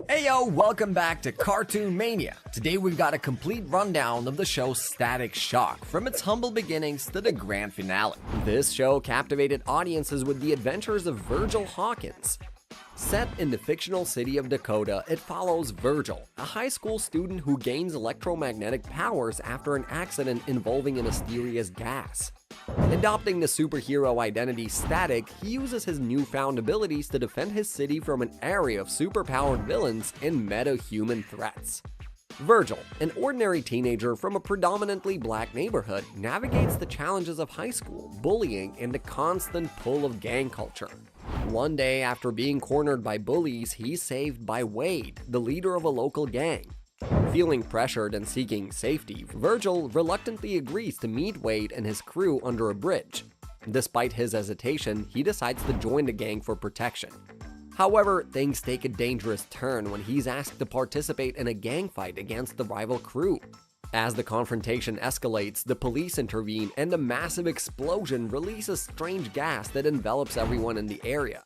Heyo, welcome back to Cartoon Mania. Today we've got a complete rundown of the show Static Shock, from its humble beginnings to the grand finale. This show captivated audiences with the adventures of Virgil Hawkins. Set in the fictional city of Dakota, it follows Virgil, a high school student who gains electromagnetic powers after an accident involving a mysterious gas. Adopting the superhero identity Static, he uses his newfound abilities to defend his city from an array of superpowered villains and meta-human threats. Virgil, an ordinary teenager from a predominantly black neighborhood, navigates the challenges of high school, bullying, and the constant pull of gang culture. One day, after being cornered by bullies, he's saved by Wade, the leader of a local gang. Feeling pressured and seeking safety, Virgil reluctantly agrees to meet Wade and his crew under a bridge. Despite his hesitation, he decides to join the gang for protection. However, things take a dangerous turn when he's asked to participate in a gang fight against the rival crew. As the confrontation escalates, the police intervene and a massive explosion releases strange gas that envelops everyone in the area.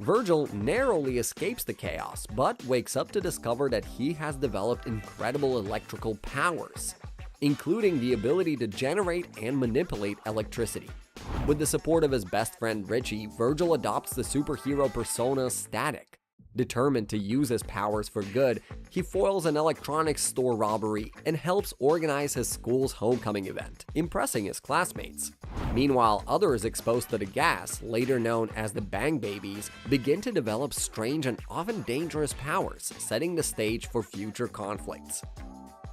Virgil narrowly escapes the chaos, but wakes up to discover that he has developed incredible electrical powers, including the ability to generate and manipulate electricity. With the support of his best friend Richie, Virgil adopts the superhero persona Static. Determined to use his powers for good, he foils an electronics store robbery and helps organize his school's homecoming event, impressing his classmates. Meanwhile, others exposed to the gas, later known as the Bang Babies, begin to develop strange and often dangerous powers, setting the stage for future conflicts.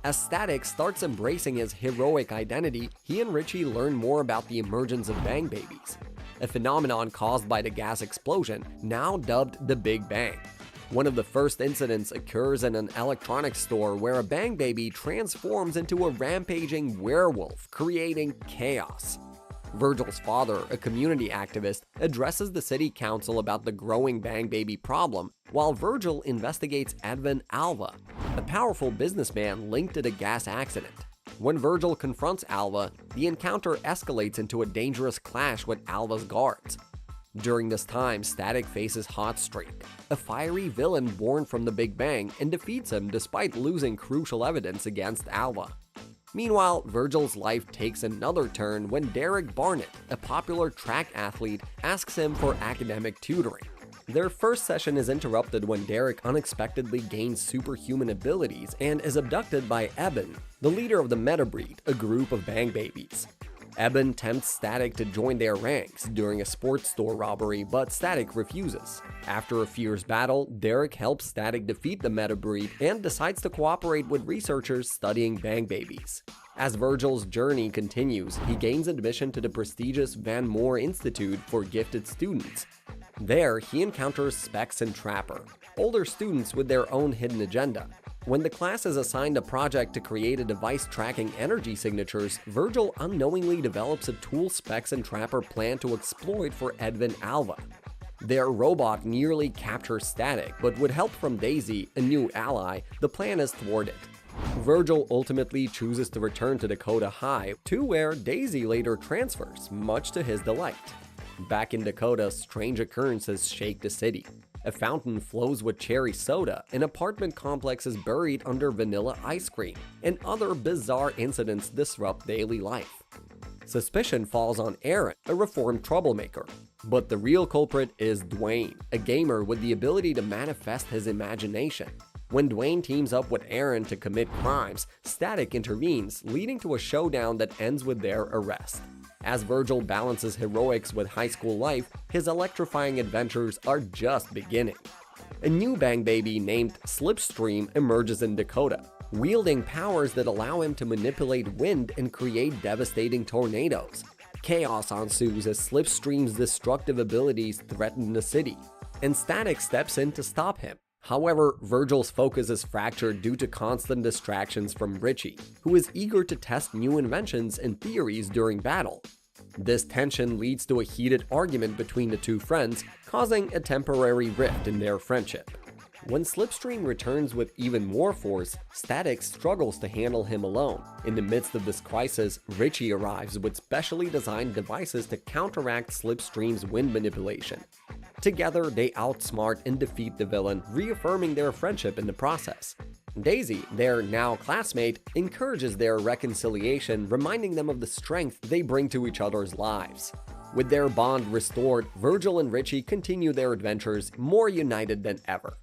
As Static starts embracing his heroic identity, he and Richie learn more about the emergence of Bang Babies, a phenomenon caused by the gas explosion, now dubbed the Big Bang. One of the first incidents occurs in an electronics store where a Bang Baby transforms into a rampaging werewolf, creating chaos. Virgil's father, a community activist, addresses the city council about the growing Bang Baby problem, while Virgil investigates Alva, a powerful businessman linked to the gas accident. When Virgil confronts Alva, the encounter escalates into a dangerous clash with Alva's guards. During this time, Static faces Hotstreak, a fiery villain born from the Big Bang, and defeats him despite losing crucial evidence against Alva. Meanwhile, Virgil's life takes another turn when Derek Barnett, a popular track athlete, asks him for academic tutoring. Their first session is interrupted when Derek unexpectedly gains superhuman abilities and is abducted by Eben, the leader of the Metabreed, a group of Bang Babies. Eben tempts Static to join their ranks during a sports store robbery, but Static refuses. After a fierce battle, Derek helps Static defeat the Metabreed and decides to cooperate with researchers studying Bang Babies. As Virgil's journey continues, he gains admission to the prestigious Van Moore Institute for Gifted Students. There, he encounters Specs and Trapper, older students with their own hidden agenda. When the class is assigned a project to create a device tracking energy signatures, Virgil unknowingly develops a tool Specs and Trapper plan to exploit for Edwin Alva. Their robot nearly captures Static, but with help from Daisy, a new ally, the plan is thwarted. Virgil ultimately chooses to return to Dakota High, to where Daisy later transfers, much to his delight. Back in Dakota, strange occurrences shake the city. A fountain flows with cherry soda, an apartment complex is buried under vanilla ice cream, and other bizarre incidents disrupt daily life. Suspicion falls on Aaron, a reformed troublemaker. But the real culprit is Dwayne, a gamer with the ability to manifest his imagination. When Dwayne teams up with Aaron to commit crimes, Static intervenes, leading to a showdown that ends with their arrest. As Virgil balances heroics with high school life, his electrifying adventures are just beginning. A new Bang Baby named Slipstream emerges in Dakota, wielding powers that allow him to manipulate wind and create devastating tornadoes. Chaos ensues as Slipstream's destructive abilities threaten the city, and Static steps in to stop him. However, Virgil's focus is fractured due to constant distractions from Richie, who is eager to test new inventions and theories during battle. This tension leads to a heated argument between the two friends, causing a temporary rift in their friendship. When Slipstream returns with even more force, Static struggles to handle him alone. In the midst of this crisis, Richie arrives with specially designed devices to counteract Slipstream's wind manipulation. Together, they outsmart and defeat the villain, reaffirming their friendship in the process. Daisy, their now classmate, encourages their reconciliation, reminding them of the strength they bring to each other's lives. With their bond restored, Virgil and Richie continue their adventures more united than ever.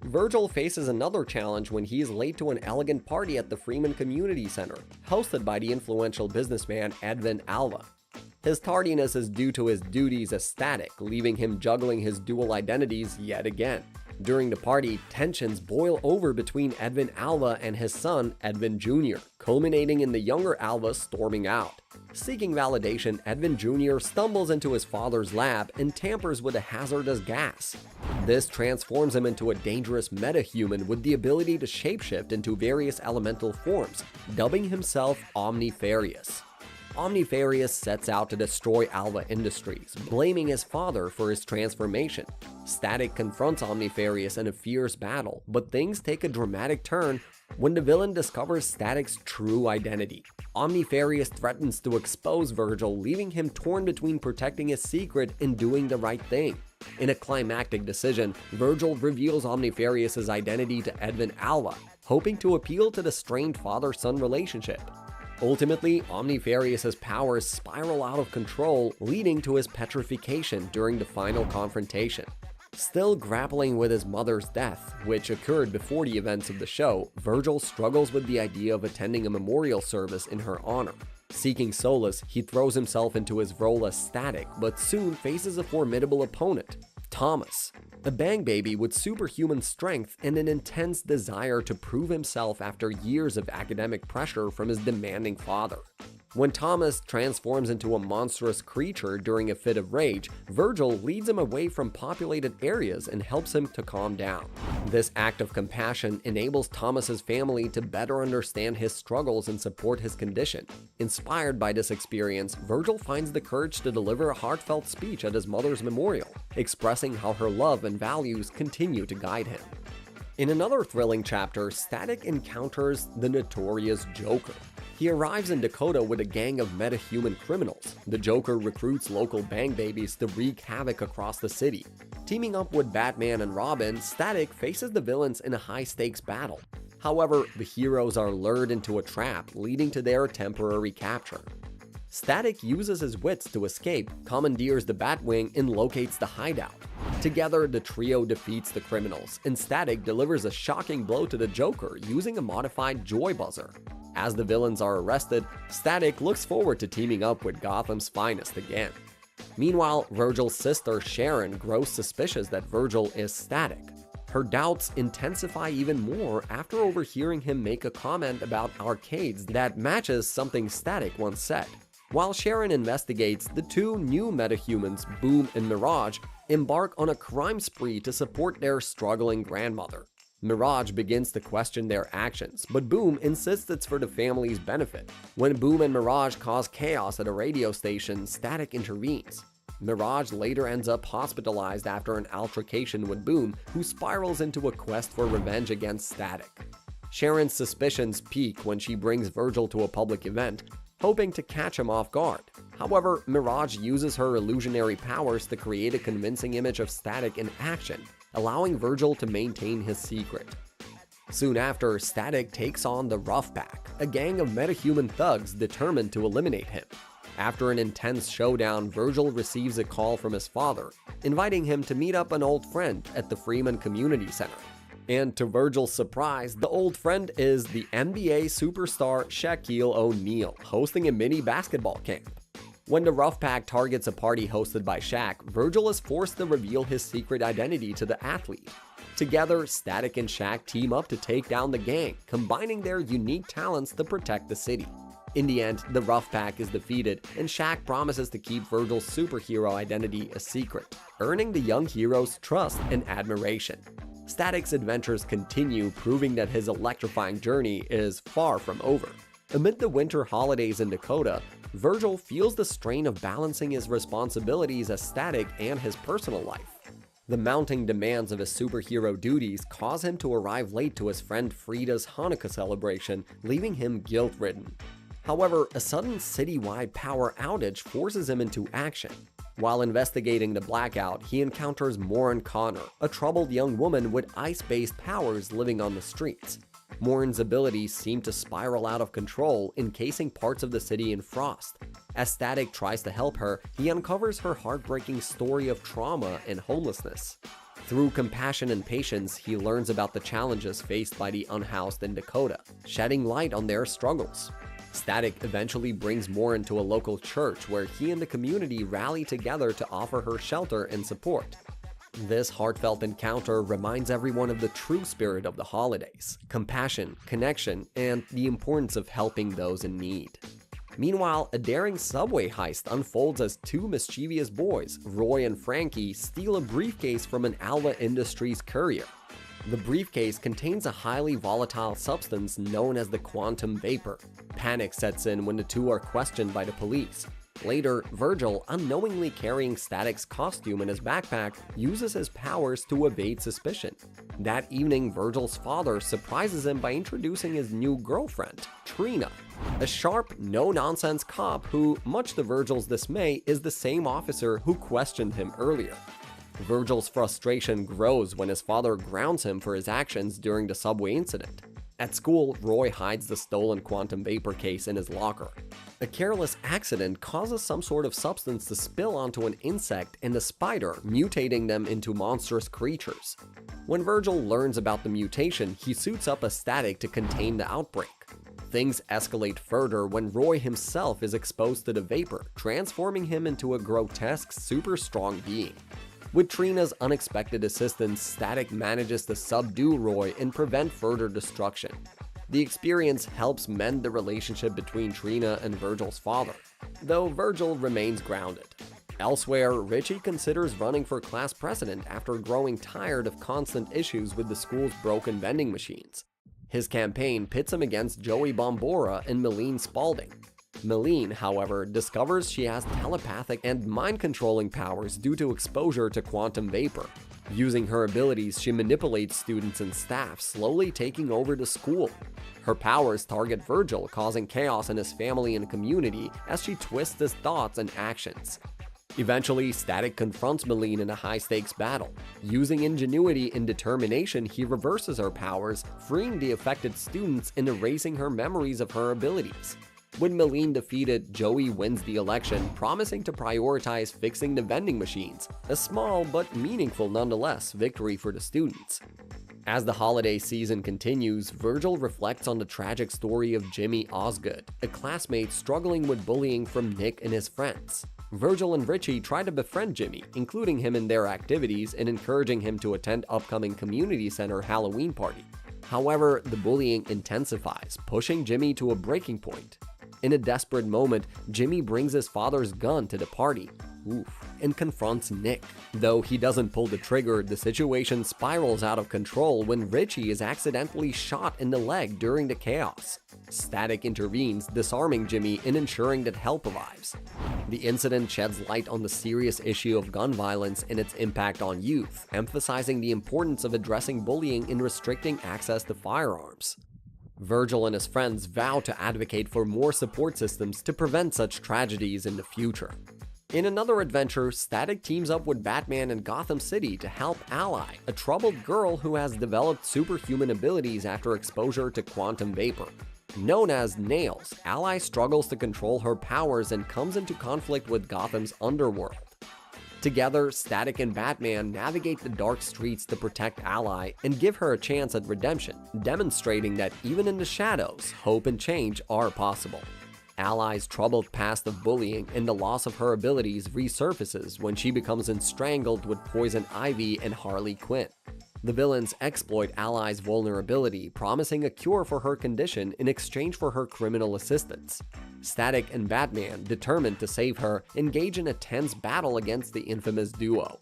Virgil faces another challenge when he is late to an elegant party at the Freeman Community Center, hosted by the influential businessman Edwin Alva. His tardiness is due to his duties as Static, leaving him juggling his dual identities yet again. During the party, tensions boil over between Edwin Alva and his son, Edwin Jr., culminating in the younger Alva storming out. Seeking validation, Edwin Jr. stumbles into his father's lab and tampers with a hazardous gas. This transforms him into a dangerous metahuman with the ability to shapeshift into various elemental forms, dubbing himself Omnifarious. Omnifarious sets out to destroy Alva Industries, blaming his father for his transformation. Static confronts Omnifarious in a fierce battle, but things take a dramatic turn when the villain discovers Static's true identity. Omnifarious threatens to expose Virgil, leaving him torn between protecting his secret and doing the right thing. In a climactic decision, Virgil reveals Omnifarious's identity to Edwin Alva, hoping to appeal to the strained father-son relationship. Ultimately, Omnifarious's powers spiral out of control, leading to his petrification during the final confrontation. Still grappling with his mother's death, which occurred before the events of the show, Virgil struggles with the idea of attending a memorial service in her honor. Seeking solace, he throws himself into his role as Static, but soon faces a formidable opponent, Thomas, a bang baby with superhuman strength and an intense desire to prove himself after years of academic pressure from his demanding father. When Thomas transforms into a monstrous creature during a fit of rage, Virgil leads him away from populated areas and helps him to calm down. This act of compassion enables Thomas's family to better understand his struggles and support his condition. Inspired by this experience, Virgil finds the courage to deliver a heartfelt speech at his mother's memorial, expressing how her love and values continue to guide him. In another thrilling chapter, Static encounters the notorious Joker. He arrives in Dakota with a gang of metahuman criminals. The Joker recruits local bang babies to wreak havoc across the city. Teaming up with Batman and Robin, Static faces the villains in a high-stakes battle. However, the heroes are lured into a trap, leading to their temporary capture. Static uses his wits to escape, commandeers the Batwing, and locates the hideout. Together, the trio defeats the criminals, and Static delivers a shocking blow to the Joker using a modified Joy Buzzer. As the villains are arrested, Static looks forward to teaming up with Gotham's finest again. Meanwhile, Virgil's sister Sharon grows suspicious that Virgil is Static. Her doubts intensify even more after overhearing him make a comment about arcades that matches something Static once said. While Sharon investigates, the two new metahumans, Boom and Mirage, embark on a crime spree to support their struggling grandmother. Mirage begins to question their actions, but Boom insists it's for the family's benefit. When Boom and Mirage cause chaos at a radio station, Static intervenes. Mirage later ends up hospitalized after an altercation with Boom, who spirals into a quest for revenge against Static. Sharon's suspicions peak when she brings Virgil to a public event, hoping to catch him off guard. However, Mirage uses her illusionary powers to create a convincing image of Static in action, allowing Virgil to maintain his secret. Soon after, Static takes on the Rough Pack, a gang of metahuman thugs determined to eliminate him. After an intense showdown, Virgil receives a call from his father, inviting him to meet up an old friend at the Freeman Community Center. And to Virgil's surprise, the old friend is the NBA superstar Shaquille O'Neal, hosting a mini basketball camp. When the Rough Pack targets a party hosted by Shaq, Virgil is forced to reveal his secret identity to the athlete. Together, Static and Shaq team up to take down the gang, combining their unique talents to protect the city. In the end, the Rough Pack is defeated, and Shaq promises to keep Virgil's superhero identity a secret, earning the young hero's trust and admiration. Static's adventures continue, proving that his electrifying journey is far from over. Amid the winter holidays in Dakota, Virgil feels the strain of balancing his responsibilities as Static and his personal life. The mounting demands of his superhero duties cause him to arrive late to his friend Frida's Hanukkah celebration, leaving him guilt-ridden. However, a sudden citywide power outage forces him into action. While investigating the blackout, he encounters Morin Connor, a troubled young woman with ice-based powers living on the streets. Morin's abilities seem to spiral out of control, encasing parts of the city in frost. As Static tries to help her, he uncovers her heartbreaking story of trauma and homelessness. Through compassion and patience, he learns about the challenges faced by the unhoused in Dakota, shedding light on their struggles. Static eventually brings Morin to a local church where he and the community rally together to offer her shelter and support. This heartfelt encounter reminds everyone of the true spirit of the holidays: compassion, connection, and the importance of helping those in need. Meanwhile, a daring subway heist unfolds as two mischievous boys, Roy and Frankie, steal a briefcase from an Alva Industries courier. The briefcase contains a highly volatile substance known as the quantum vapor. Panic sets in when the two are questioned by the police. Later, Virgil, unknowingly carrying Static's costume in his backpack, uses his powers to evade suspicion. That evening, Virgil's father surprises him by introducing his new girlfriend, Trina, a sharp, no-nonsense cop who, much to Virgil's dismay, is the same officer who questioned him earlier. Virgil's frustration grows when his father grounds him for his actions during the subway incident. At school, Roy hides the stolen quantum vapor case in his locker. A careless accident causes some sort of substance to spill onto an insect and a spider, mutating them into monstrous creatures. When Virgil learns about the mutation, he suits up as Static to contain the outbreak. Things escalate further when Roy himself is exposed to the vapor, transforming him into a grotesque, super strong being. With Trina's unexpected assistance, Static manages to subdue Roy and prevent further destruction. The experience helps mend the relationship between Trina and Virgil's father, though Virgil remains grounded. Elsewhere, Richie considers running for class president after growing tired of constant issues with the school's broken vending machines. His campaign pits him against Joey Bombora and Malene Spaulding. Malene, however, discovers she has telepathic and mind-controlling powers due to exposure to quantum vapor. Using her abilities, she manipulates students and staff, slowly taking over the school. Her powers target Virgil, causing chaos in his family and community as she twists his thoughts and actions. Eventually, Static confronts Malene in a high-stakes battle. Using ingenuity and determination, he reverses her powers, freeing the affected students and erasing her memories of her abilities. When Malene defeated, Joey wins the election, promising to prioritize fixing the vending machines, a small but meaningful nonetheless victory for the students. As the holiday season continues, Virgil reflects on the tragic story of Jimmy Osgood, a classmate struggling with bullying from Nick and his friends. Virgil and Richie try to befriend Jimmy, including him in their activities and encouraging him to attend upcoming community center Halloween party. However, the bullying intensifies, pushing Jimmy to a breaking point. In a desperate moment, Jimmy brings his father's gun to the party, and confronts Nick. Though he doesn't pull the trigger, the situation spirals out of control when Richie is accidentally shot in the leg during the chaos. Static intervenes, disarming Jimmy and ensuring that help arrives. The incident sheds light on the serious issue of gun violence and its impact on youth, emphasizing the importance of addressing bullying and restricting access to firearms. Virgil and his friends vow to advocate for more support systems to prevent such tragedies in the future. In another adventure, Static teams up with Batman in Gotham City to help Ally, a troubled girl who has developed superhuman abilities after exposure to quantum vapor. Known as Nails, Ally struggles to control her powers and comes into conflict with Gotham's underworld. Together, Static and Batman navigate the dark streets to protect Ally and give her a chance at redemption, demonstrating that even in the shadows, hope and change are possible. Ally's troubled past of bullying and the loss of her abilities resurfaces when she becomes entangled with Poison Ivy and Harley Quinn. The villains exploit Ally's vulnerability, promising a cure for her condition in exchange for her criminal assistance. Static and Batman, determined to save her, engage in a tense battle against the infamous duo.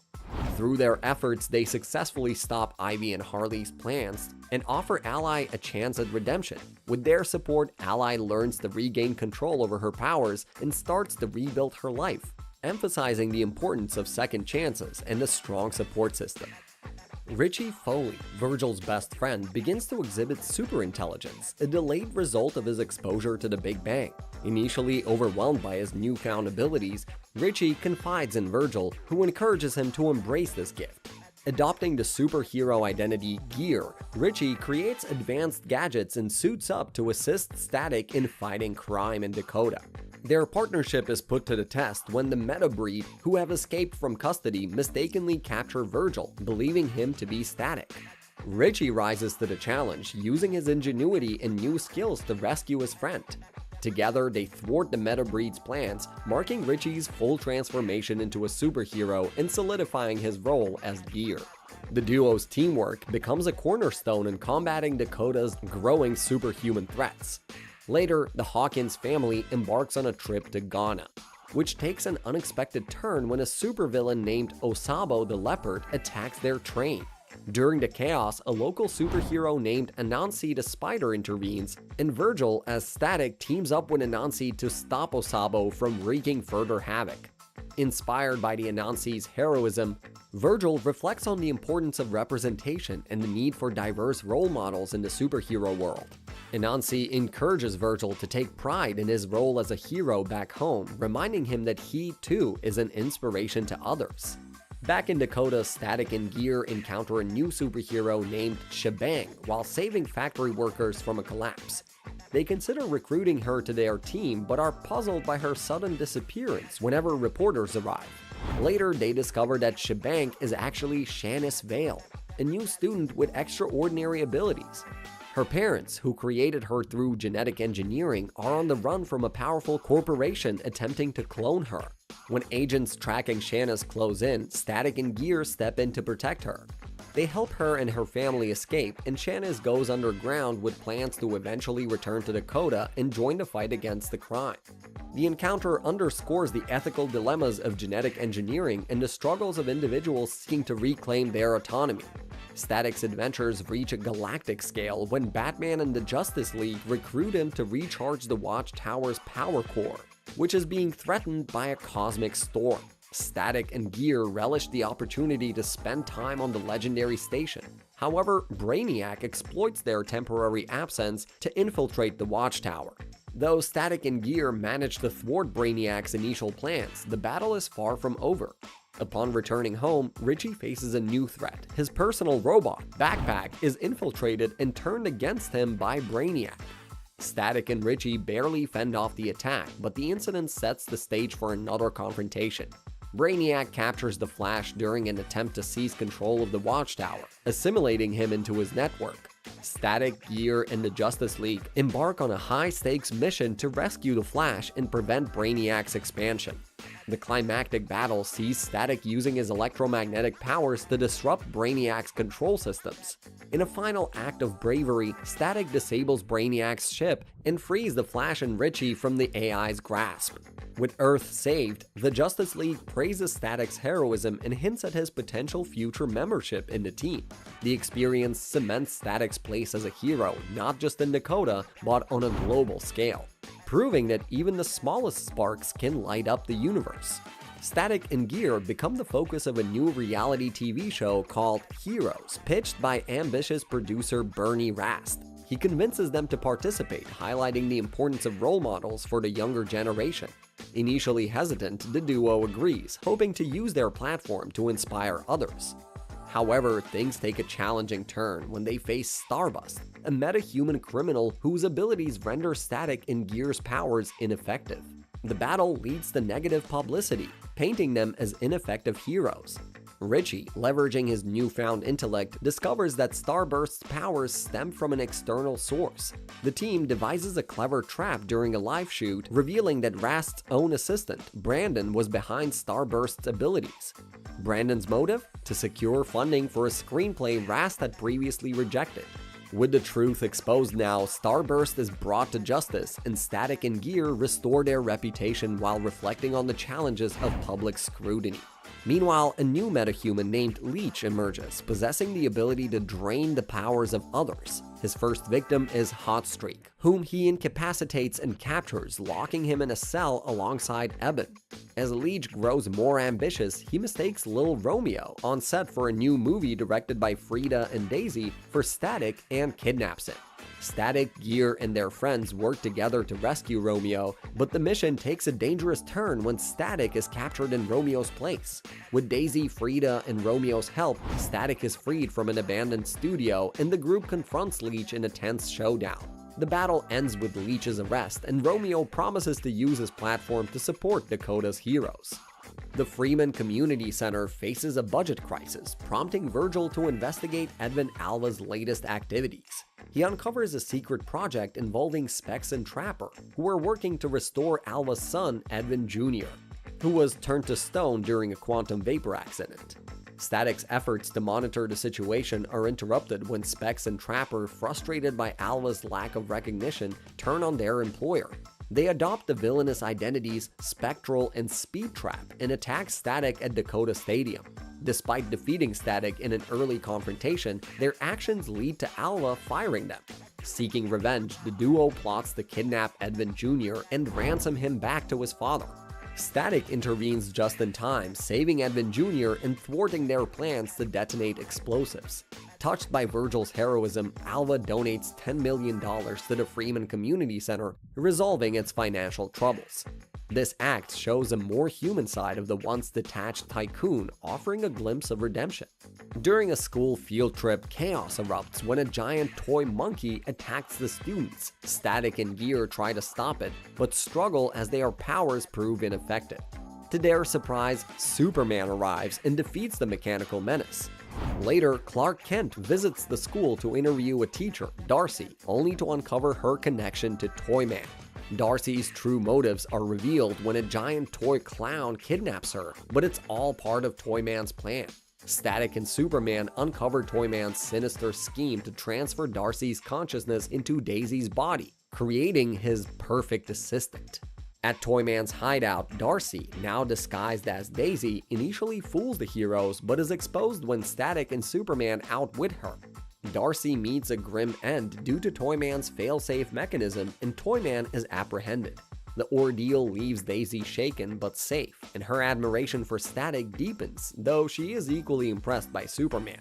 Through their efforts, they successfully stop Ivy and Harley's plans and offer Ally a chance at redemption. With their support, Ally learns to regain control over her powers and starts to rebuild her life, emphasizing the importance of second chances and a strong support system. Richie Foley, Virgil's best friend, begins to exhibit superintelligence, a delayed result of his exposure to the Big Bang. Initially overwhelmed by his newfound abilities, Richie confides in Virgil, who encourages him to embrace this gift. Adopting the superhero identity Gear, Richie creates advanced gadgets and suits up to assist Static in fighting crime in Dakota. Their partnership is put to the test when the meta-breed, who have escaped from custody, mistakenly capture Virgil, believing him to be Static. Richie rises to the challenge, using his ingenuity and new skills to rescue his friend. Together, they thwart the meta-breed's plans, marking Richie's full transformation into a superhero and solidifying his role as Gear. The duo's teamwork becomes a cornerstone in combating Dakota's growing superhuman threats. Later, the Hawkins family embarks on a trip to Ghana, which takes an unexpected turn when a supervillain named Osabo the Leopard attacks their train. During the chaos, a local superhero named Anansi the Spider intervenes, and Virgil as Static teams up with Anansi to stop Osabo from wreaking further havoc. Inspired by the Anansi's heroism, Virgil reflects on the importance of representation and the need for diverse role models in the superhero world. Anansi encourages Virgil to take pride in his role as a hero back home, reminding him that he, too, is an inspiration to others. Back in Dakota, Static and Gear encounter a new superhero named Shebang while saving factory workers from a collapse. They consider recruiting her to their team, but are puzzled by her sudden disappearance whenever reporters arrive. Later, they discover that Shebang is actually Shanice Vale, a new student with extraordinary abilities. Her parents, who created her through genetic engineering, are on the run from a powerful corporation attempting to clone her. When agents tracking Shanice close in, Static and Gear step in to protect her. They help her and her family escape, and Shanice goes underground with plans to eventually return to Dakota and join the fight against the crime. The encounter underscores the ethical dilemmas of genetic engineering and the struggles of individuals seeking to reclaim their autonomy. Static's adventures reach a galactic scale when Batman and the Justice League recruit him to recharge the Watchtower's power core, which is being threatened by a cosmic storm. Static and Gear relish the opportunity to spend time on the legendary station. However, Brainiac exploits their temporary absence to infiltrate the Watchtower. Though Static and Gear manage to thwart Brainiac's initial plans, the battle is far from over. Upon returning home, Richie faces a new threat. His personal robot, Backpack, is infiltrated and turned against him by Brainiac. Static and Richie barely fend off the attack, but the incident sets the stage for another confrontation. Brainiac captures the Flash during an attempt to seize control of the Watchtower, assimilating him into his network. Static, Gear, and the Justice League embark on a high-stakes mission to rescue the Flash and prevent Brainiac's expansion. The climactic battle sees Static using his electromagnetic powers to disrupt Brainiac's control systems. In a final act of bravery, Static disables Brainiac's ship and frees the Flash and Richie from the AI's grasp. With Earth saved, the Justice League praises Static's heroism and hints at his potential future membership in the team. The experience cements Static's place as a hero, not just in Dakota, but on a global scale, proving that even the smallest sparks can light up the universe. Static and Gear become the focus of a new reality TV show called Heroes, pitched by ambitious producer Bernie Rast. He convinces them to participate, highlighting the importance of role models for the younger generation. Initially hesitant, the duo agrees, hoping to use their platform to inspire others. However, things take a challenging turn when they face Starbust, a meta-human criminal whose abilities render Static and Gear's powers ineffective. The battle leads to negative publicity, painting them as ineffective heroes. Richie, leveraging his newfound intellect, discovers that Starburst's powers stem from an external source. The team devises a clever trap during a live shoot, revealing that Rast's own assistant, Brandon, was behind Starburst's abilities. Brandon's motive? To secure funding for a screenplay Rast had previously rejected. With the truth exposed now, Starburst is brought to justice, and Static and Gear restore their reputation while reflecting on the challenges of public scrutiny. Meanwhile, a new metahuman named Leech emerges, possessing the ability to drain the powers of others. His first victim is Hotstreak, whom he incapacitates and captures, locking him in a cell alongside Eben. As Leech grows more ambitious, he mistakes Lil Romeo on set for a new movie directed by Frida and Daisy for Static and kidnaps him. Static, Gear, and their friends work together to rescue Romeo, but the mission takes a dangerous turn when Static is captured in Romeo's place. With Daisy, Frida, and Romeo's help, Static is freed from an abandoned studio, and the group confronts Leech in a tense showdown. The battle ends with Leech's arrest, and Romeo promises to use his platform to support Dakota's heroes. The Freeman Community Center faces a budget crisis, prompting Virgil to investigate Edwin Alva's latest activities. He uncovers a secret project involving Specs and Trapper, who are working to restore Alva's son, Edwin Jr., who was turned to stone during a quantum vapor accident. Static's efforts to monitor the situation are interrupted when Specs and Trapper, frustrated by Alva's lack of recognition, turn on their employer. They adopt the villainous identities Spectral and Speed Trap and attack Static at Dakota Stadium. Despite defeating Static in an early confrontation, their actions lead to Alva firing them. Seeking revenge, the duo plots to kidnap Edwin Jr. and ransom him back to his father. Static intervenes just in time, saving Edwin Jr. and thwarting their plans to detonate explosives. Touched by Virgil's heroism, Alva donates $10 million to the Freeman Community Center, resolving its financial troubles. This act shows a more human side of the once detached tycoon, offering a glimpse of redemption. During a school field trip, chaos erupts when a giant toy monkey attacks the students. Static and Gear try to stop it, but struggle as their powers prove ineffective. To their surprise, Superman arrives and defeats the mechanical menace. Later, Clark Kent visits the school to interview a teacher, Darcy, only to uncover her connection to Toyman. Darcy's true motives are revealed when a giant toy clown kidnaps her, but it's all part of Toyman's plan. Static and Superman uncover Toyman's sinister scheme to transfer Darcy's consciousness into Daisy's body, creating his perfect assistant. At Toyman's hideout, Darcy, now disguised as Daisy, initially fools the heroes but is exposed when Static and Superman outwit her. Darcy meets a grim end due to Toyman's failsafe mechanism, and Toyman is apprehended. The ordeal leaves Daisy shaken but safe, and her admiration for Static deepens, though she is equally impressed by Superman.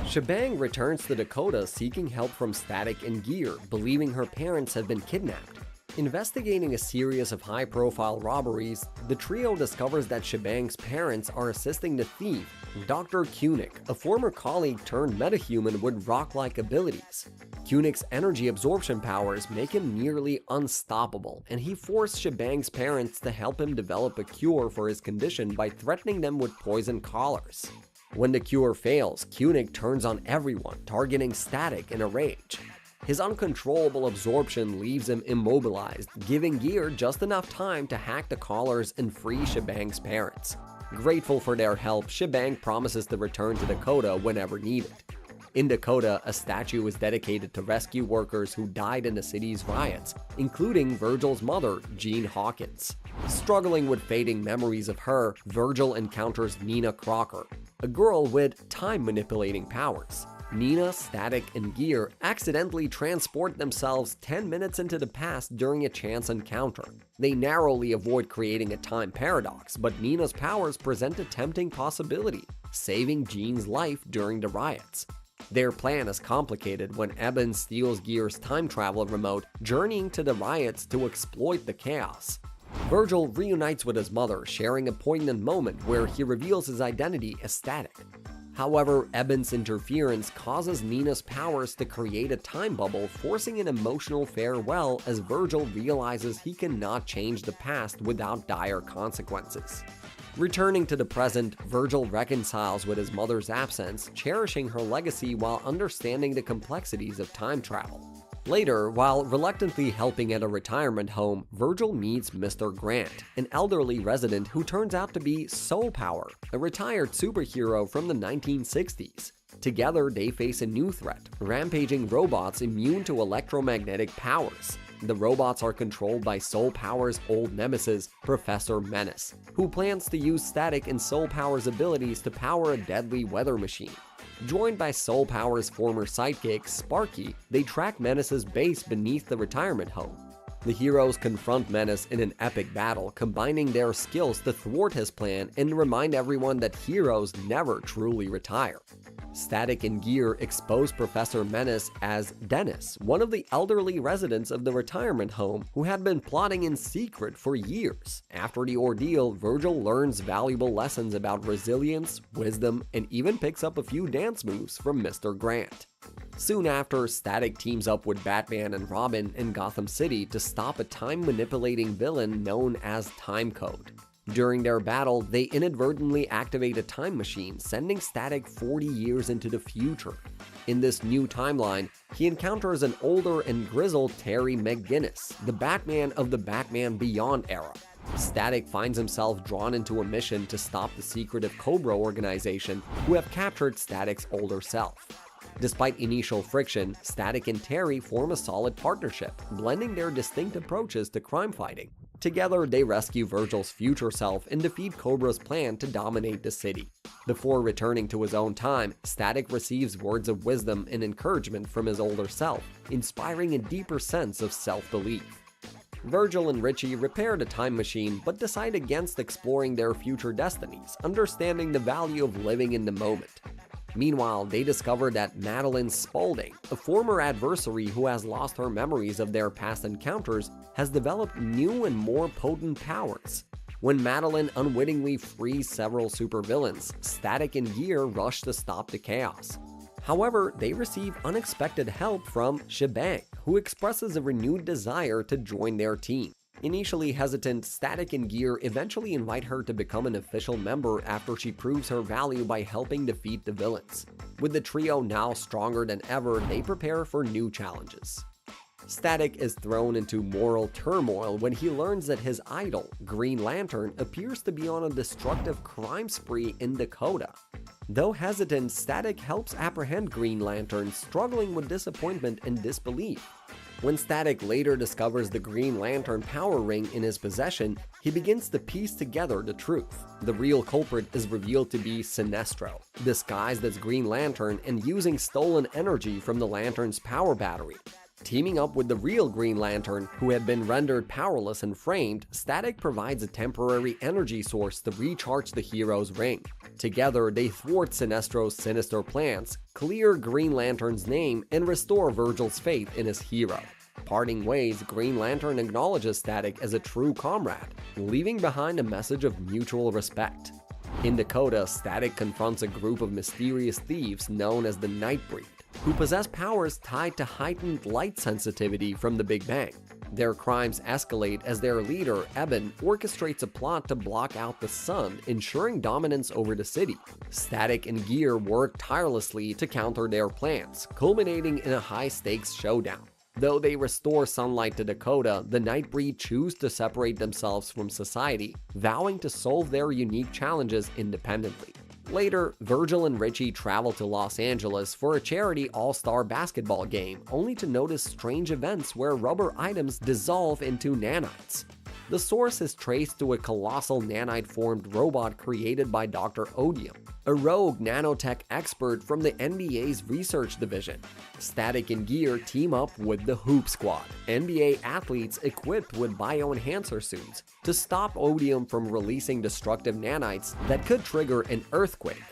Shebang returns to Dakota seeking help from Static and Gear, believing her parents have been kidnapped. Investigating a series of high-profile robberies, the trio discovers that Shebang's parents are assisting the thief, Dr. Kunik, a former colleague turned metahuman with rock-like abilities. Kunik's energy absorption powers make him nearly unstoppable, and he forced Shebang's parents to help him develop a cure for his condition by threatening them with poison collars. When the cure fails, Kunik turns on everyone, targeting Static in a rage. His uncontrollable absorption leaves him immobilized, giving Gear just enough time to hack the collars and free Shebang's parents. Grateful for their help, Shebang promises to return to Dakota whenever needed. In Dakota, a statue is dedicated to rescue workers who died in the city's riots, including Virgil's mother, Jean Hawkins. Struggling with fading memories of her, Virgil encounters Nina Crocker, a girl with time-manipulating powers. Nina, Static, and Gear accidentally transport themselves 10 minutes into the past during a chance encounter. They narrowly avoid creating a time paradox, but Nina's powers present a tempting possibility, saving Jean's life during the riots. Their plan is complicated when Eben steals Gear's time travel remote, journeying to the riots to exploit the chaos. Virgil reunites with his mother, sharing a poignant moment where he reveals his identity as Static. However, Eben's interference causes Nina's powers to create a time bubble, forcing an emotional farewell as Virgil realizes he cannot change the past without dire consequences. Returning to the present, Virgil reconciles with his mother's absence, cherishing her legacy while understanding the complexities of time travel. Later, while reluctantly helping at a retirement home, Virgil meets Mr. Grant, an elderly resident who turns out to be Soul Power, a retired superhero from the 1960s. Together, they face a new threat, rampaging robots immune to electromagnetic powers. The robots are controlled by Superpowers' old nemesis, Professor Menace, who plans to use Static and Superpowers' abilities to power a deadly weather machine. Joined by Superpowers' former sidekick, Sparky, they track Menace's base beneath the retirement home. The heroes confront Menace in an epic battle, combining their skills to thwart his plan and remind everyone that heroes never truly retire. Static and Gear expose Professor Menace as Dennis, one of the elderly residents of the retirement home who had been plotting in secret for years. After the ordeal, Virgil learns valuable lessons about resilience, wisdom, and even picks up a few dance moves from Mr. Grant. Soon after, Static teams up with Batman and Robin in Gotham City to stop a time-manipulating villain known as Timecode. During their battle, they inadvertently activate a time machine, sending Static 40 years into the future. In this new timeline, he encounters an older and grizzled Terry McGinnis, the Batman of the Batman Beyond era. Static finds himself drawn into a mission to stop the secretive Cobra organization who have captured Static's older self. Despite initial friction, Static and Terry form a solid partnership, blending their distinct approaches to crime fighting. Together, they rescue Virgil's future self and defeat Cobra's plan to dominate the city. Before returning to his own time, Static receives words of wisdom and encouragement from his older self, inspiring a deeper sense of self-belief. Virgil and Richie repair the time machine but decide against exploring their future destinies, understanding the value of living in the moment. Meanwhile, they discover that Madeline Spaulding, a former adversary who has lost her memories of their past encounters, has developed new and more potent powers. When Madeline unwittingly frees several supervillains, Static and Gear rush to stop the chaos. However, they receive unexpected help from Shebang, who expresses a renewed desire to join their team. Initially hesitant, Static and Gear eventually invite her to become an official member after she proves her value by helping defeat the villains. With the trio now stronger than ever, they prepare for new challenges. Static is thrown into moral turmoil when he learns that his idol, Green Lantern, appears to be on a destructive crime spree in Dakota. Though hesitant, Static helps apprehend Green Lantern, struggling with disappointment and disbelief. When Static later discovers the Green Lantern power ring in his possession, he begins to piece together the truth. The real culprit is revealed to be Sinestro, disguised as Green Lantern and using stolen energy from the Lantern's power battery. Teaming up with the real Green Lantern, who had been rendered powerless and framed, Static provides a temporary energy source to recharge the hero's ring. Together, they thwart Sinestro's sinister plans, clear Green Lantern's name, and restore Virgil's faith in his hero. Parting ways, Green Lantern acknowledges Static as a true comrade, leaving behind a message of mutual respect. In Dakota, Static confronts a group of mysterious thieves known as the Nightbreed, who possess powers tied to heightened light sensitivity from the Big Bang. Their crimes escalate as their leader, Eben, orchestrates a plot to block out the sun, ensuring dominance over the city. Static and Gear work tirelessly to counter their plans, culminating in a high-stakes showdown. Though they restore sunlight to Dakota, the Nightbreed choose to separate themselves from society, vowing to solve their unique challenges independently. Later, Virgil and Richie travel to Los Angeles for a charity all-star basketball game, only to notice strange events where rubber items dissolve into nanites. The source is traced to a colossal nanite-formed robot created by Dr. Odium, a rogue nanotech expert from the NBA's research division. Static and Gear team up with the Hoop Squad, NBA athletes equipped with bioenhancer suits, to stop Odium from releasing destructive nanites that could trigger an earthquake.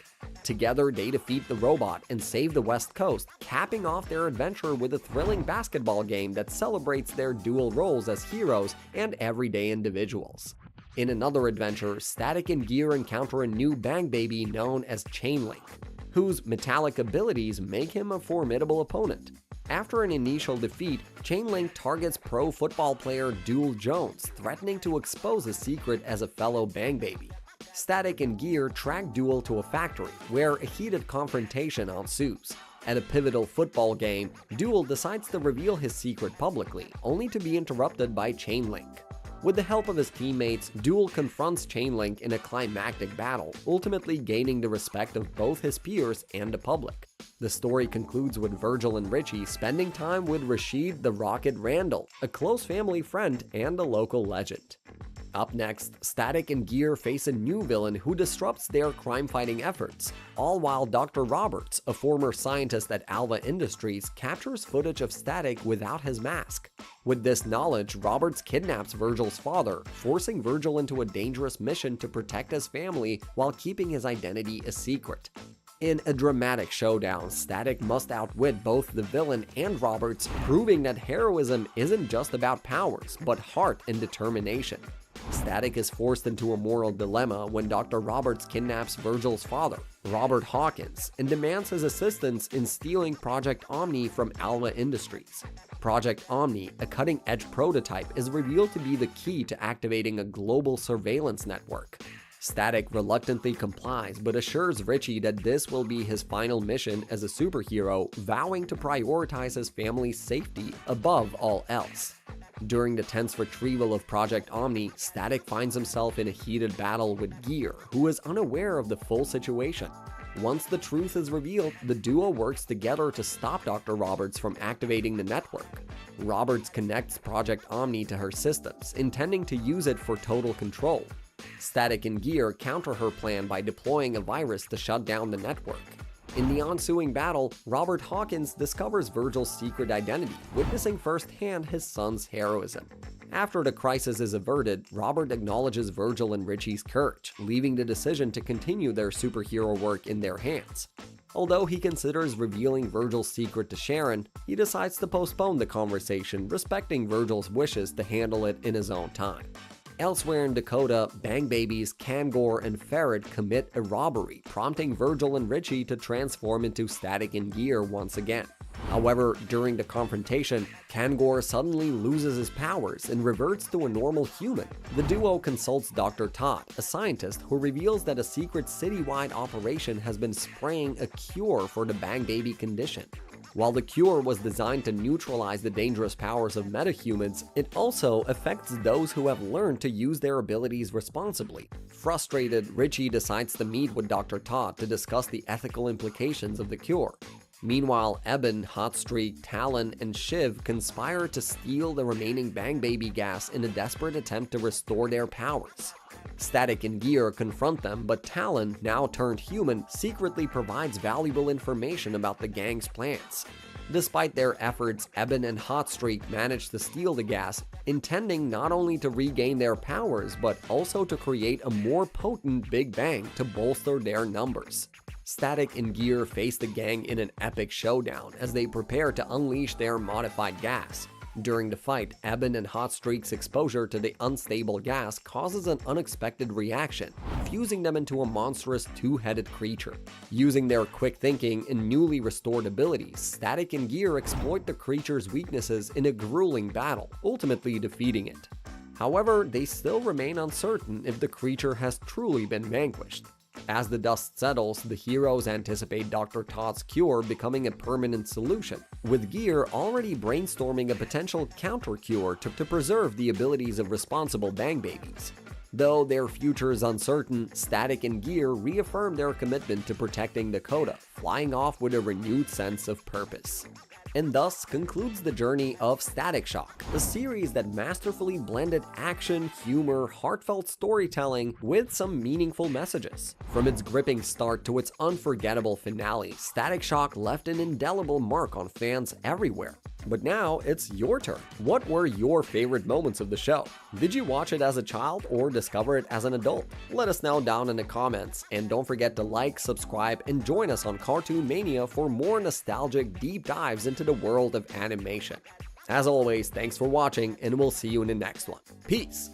Together, they defeat the robot and save the West Coast, capping off their adventure with a thrilling basketball game that celebrates their dual roles as heroes and everyday individuals. In another adventure, Static and Gear encounter a new Bang Baby known as Chainlink, whose metallic abilities make him a formidable opponent. After an initial defeat, Chainlink targets pro football player Duel Jones, threatening to expose his secret as a fellow Bang Baby. Static and Gear track Duel to a factory, where a heated confrontation ensues. At a pivotal football game, Duel decides to reveal his secret publicly, only to be interrupted by Chainlink. With the help of his teammates, Duel confronts Chainlink in a climactic battle, ultimately gaining the respect of both his peers and the public. The story concludes with Virgil and Richie spending time with Rashid the Rocket Randall, a close family friend and a local legend. Up next, Static and Gear face a new villain who disrupts their crime-fighting efforts, all while Dr. Roberts, a former scientist at Alva Industries, captures footage of Static without his mask. With this knowledge, Roberts kidnaps Virgil's father, forcing Virgil into a dangerous mission to protect his family while keeping his identity a secret. In a dramatic showdown, Static must outwit both the villain and Roberts, proving that heroism isn't just about powers, but heart and determination. Static is forced into a moral dilemma when Dr. Roberts kidnaps Virgil's father, Robert Hawkins, and demands his assistance in stealing Project Omni from Alva Industries. Project Omni, a cutting-edge prototype, is revealed to be the key to activating a global surveillance network. Static reluctantly complies but assures Richie that this will be his final mission as a superhero, vowing to prioritize his family's safety above all else. During the tense retrieval of Project Omni, Static finds himself in a heated battle with Gear, who is unaware of the full situation. Once the truth is revealed, the duo works together to stop Dr. Roberts from activating the network. Roberts connects Project Omni to her systems, intending to use it for total control. Static and Gear counter her plan by deploying a virus to shut down the network. In the ensuing battle, Robert Hawkins discovers Virgil's secret identity, witnessing firsthand his son's heroism. After the crisis is averted, Robert acknowledges Virgil and Richie's courage, leaving the decision to continue their superhero work in their hands. Although he considers revealing Virgil's secret to Sharon, he decides to postpone the conversation, respecting Virgil's wishes to handle it in his own time. Elsewhere in Dakota, Bang Babies, Kangor, and Ferret commit a robbery, prompting Virgil and Richie to transform into Static and Gear once again. However, during the confrontation, Kangor suddenly loses his powers and reverts to a normal human. The duo consults Dr. Todd, a scientist who reveals that a secret citywide operation has been spraying a cure for the Bang Baby condition. While the cure was designed to neutralize the dangerous powers of metahumans, it also affects those who have learned to use their abilities responsibly. Frustrated, Richie decides to meet with Dr. Todd to discuss the ethical implications of the cure. Meanwhile, Eben, Hotstreak, Talon, and Shiv conspire to steal the remaining Bang Baby gas in a desperate attempt to restore their powers. Static and Gear confront them, but Talon, now turned human, secretly provides valuable information about the gang's plans. Despite their efforts, Eben and Hotstreak manage to steal the gas, intending not only to regain their powers, but also to create a more potent Big Bang to bolster their numbers. Static and Gear face the gang in an epic showdown as they prepare to unleash their modified gas. During the fight, Eben and Hotstreak's exposure to the unstable gas causes an unexpected reaction, fusing them into a monstrous two-headed creature. Using their quick thinking and newly restored abilities, Static and Gear exploit the creature's weaknesses in a grueling battle, ultimately defeating it. However, they still remain uncertain if the creature has truly been vanquished. As the dust settles, the heroes anticipate Dr. Todd's cure becoming a permanent solution, with Gear already brainstorming a potential counter-cure to preserve the abilities of responsible Bang Babies. Though their future is uncertain, Static and Gear reaffirm their commitment to protecting Dakota, flying off with a renewed sense of purpose. And thus concludes the journey of Static Shock, a series that masterfully blended action, humor, heartfelt storytelling with some meaningful messages. From its gripping start to its unforgettable finale, Static Shock left an indelible mark on fans everywhere. But now it's your turn. What were your favorite moments of the show? Did you watch it as a child or discover it as an adult? Let us know down in the comments, and don't forget to like, subscribe, and join us on Cartoon Mania for more nostalgic deep dives into the world of animation. As always, thanks for watching, and we'll see you in the next one. Peace!